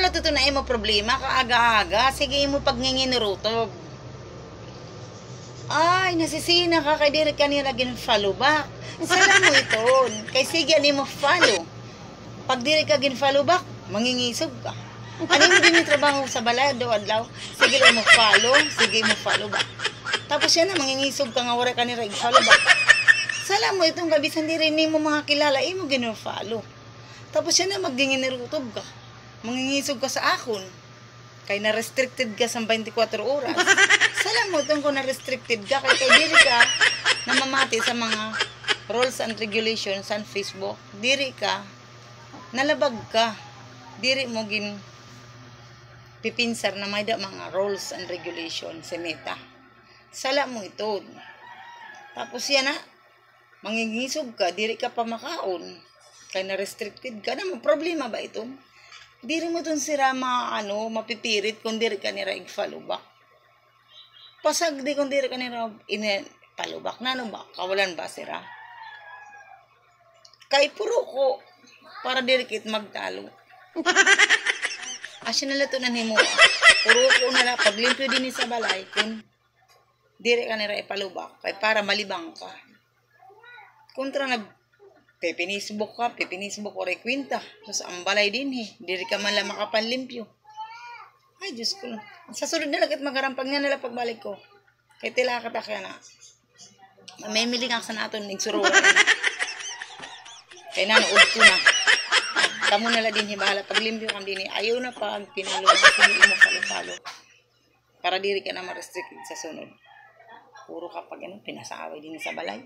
natuto na imo problema kaaga-aga. Sige imo pagnginginirutob. Ay, nasisina ka kay diri kanira gin-follow back. Sala mo iton. Kay sige ani mo follow. Pag diri ka gin-follow back, mangingisog ka. Ano mo din yung trabaho sa balay do adlaw? Sige mo follow, sige mo follow back. Tapos yan na mangingisog ka nga wala kanira i-follow back. Sala mo itong kabisan diri nimo mga kilala imo gin-follow. Tapos yan na magdinginirutob ka. Mangingisog ka sa akon. Kay na-restricted ka sa 24 oras. Sala mo itong kung na-restricted ka. Kay diri ka namamati sa mga rules and regulations sa Facebook. Diri ka, nalabag ka. Diri mo gin pipinsar na may da mga rules and regulations sa Meta. Sala mo ito. Tapos yan na, mangingisog ka. Diri ka pa makaon. Kay na-restricted ka. Ano problema ba ito? Diri mo dun sira mapipirit kung diri ka nira i-follow back. Pasag di kung diri ka nira follow back. Nano ba? Kawalan ba sira? Kay puro ko para diri kit magtalo. Asya nala to na nimo. Puro ko nala paglimpyo din sa balay kung diri ka nira i-follow back. Kay para malibang ka. Kontra pipinisbok o rekwinta. Tapos ang balay din diri ka man lang makapanlimpyo. Ay, Diyos ko. Sa sunod na lagit magarampag niya nila pagbalik ko. Kay tila katakya na. May miling aksa na ito, nagsuruwa na. Kay nanood ko na. Kamu nila din bahala paglimpyo kang din. Ayaw na pag pinalo na hindi mo palo-palo. Para diri ka na ma-restricted sa sunod. Puro kapag pinasaway din sa balay.